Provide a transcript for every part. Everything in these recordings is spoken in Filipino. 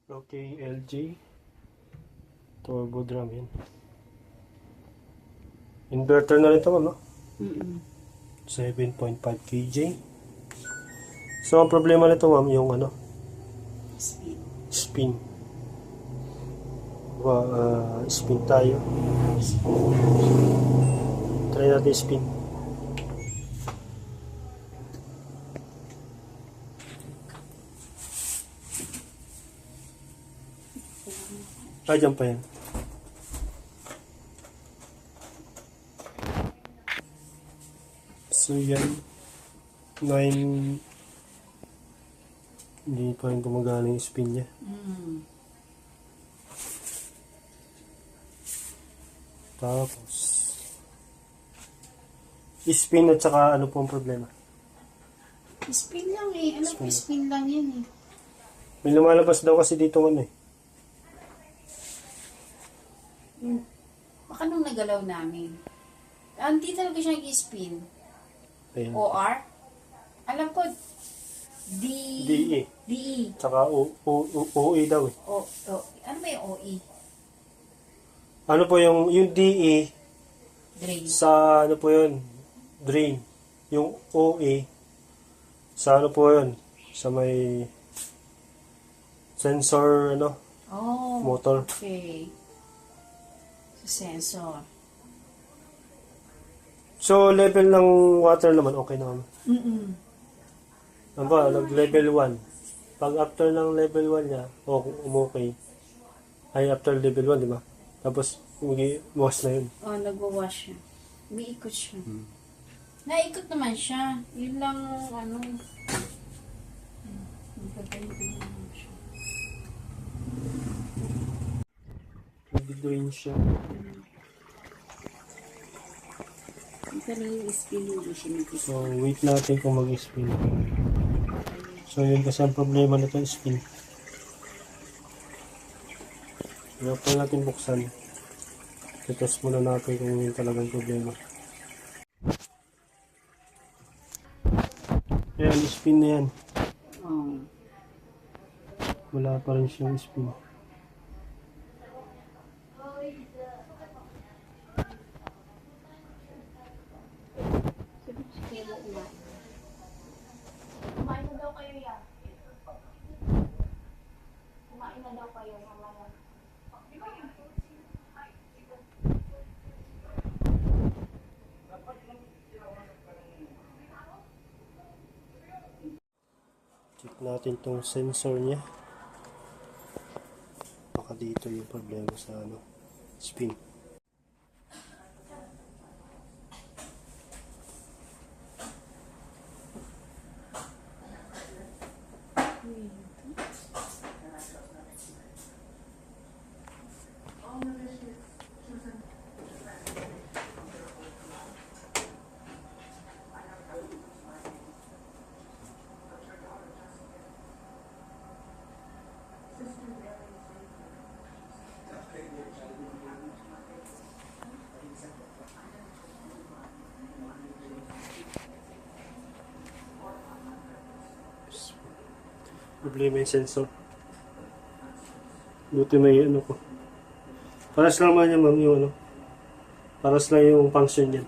Okay, LG turbo drum yan. Inverter na rin ito, no? 7.5 kJ. So, ang problema nito, ma'am, yung spin. Spin tayo. Try natin spin. Dyan pa yan. So yan, 9, hindi pa rin gumagana yung spin niya. Tapos, spin at saka ano po ang problema? Spin lang eh. Alam ko, spin lang yan eh. May lumalabas daw kasi dito Baka nung nagalaw namin. Hindi talaga siya nag-spin. Ayan. OR? Alam ko, DE. DE. Tsaka OE daw eh. Ano ba yung OE? Ano po yung DE Drain. sa ano po yun? Drain. Yung OE sa ano po yun? Sa may sensor motor. Okay. Sa sensor. So level ng water naman okay naman. Ano ba? Level 1. Pag after ng level 1 niya, okay. Ay after level 1, di ba? Tapos mag-wash na yun. Nagwa-wash siya. Umiikot siya. Naikot naman siya. Yun lang, nagpapalipin siya. Nag-drain siya. Ito na yung spin, hindi siya nag-spin. So wait natin kung mag-spin. So yun kasi ang problema nito spin. Kaya pa natin buksan. Test muna natin kung yun talagang problema. Ayan, spin na yan. Wala pa rin siyang spin. Kumain na daw kayo yan. Kumain na daw kayo mamaya. Check natin tong sensor niya. Baka dito yung problema sa spin. Problema yung sensor. Buti may ko. Paras lang man yan, ma'am, yung paras lang yung function yan.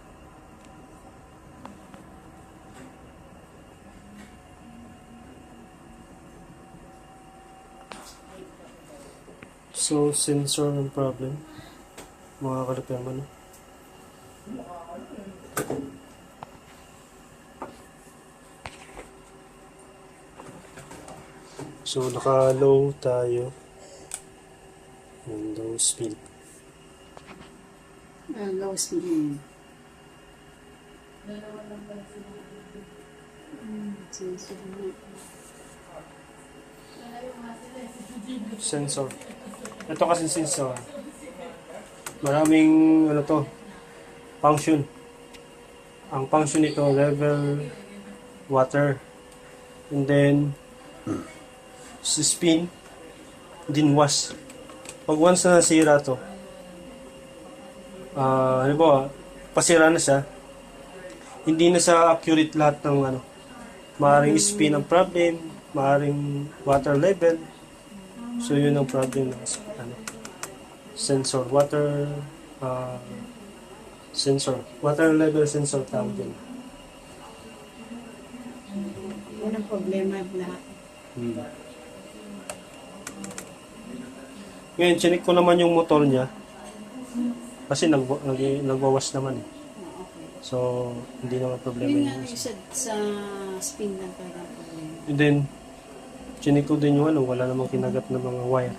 So, sensor ng problem. Mga kalapyan mo, no? So, naka-low tayo. And low speed. Low speed. Sensor. Ito kasi sensor. Maraming function. Ang function nito level water. And then spin din wash. Pag once na nasira to, pasira na siya, hindi na sa accurate lahat ng maaaring spin ang problem, maaaring water level. So yun ang problem ng ano, sensor, water sensor, water level sensor tawag din. Yan ang problema lahat. Ngayon, chinik ko naman yung motor niya. Kasi nagwawas naman eh. Ah, okay. So, hindi naman problema Yun nga yun. yung sa spin lang talaga ang problema. And then, chinik ko din yung ano, wala namang kinagat na mga wire.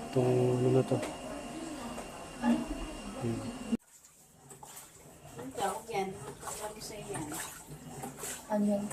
Itong ano to. Ang tawag yan. Sabi sa yan. Ano yan?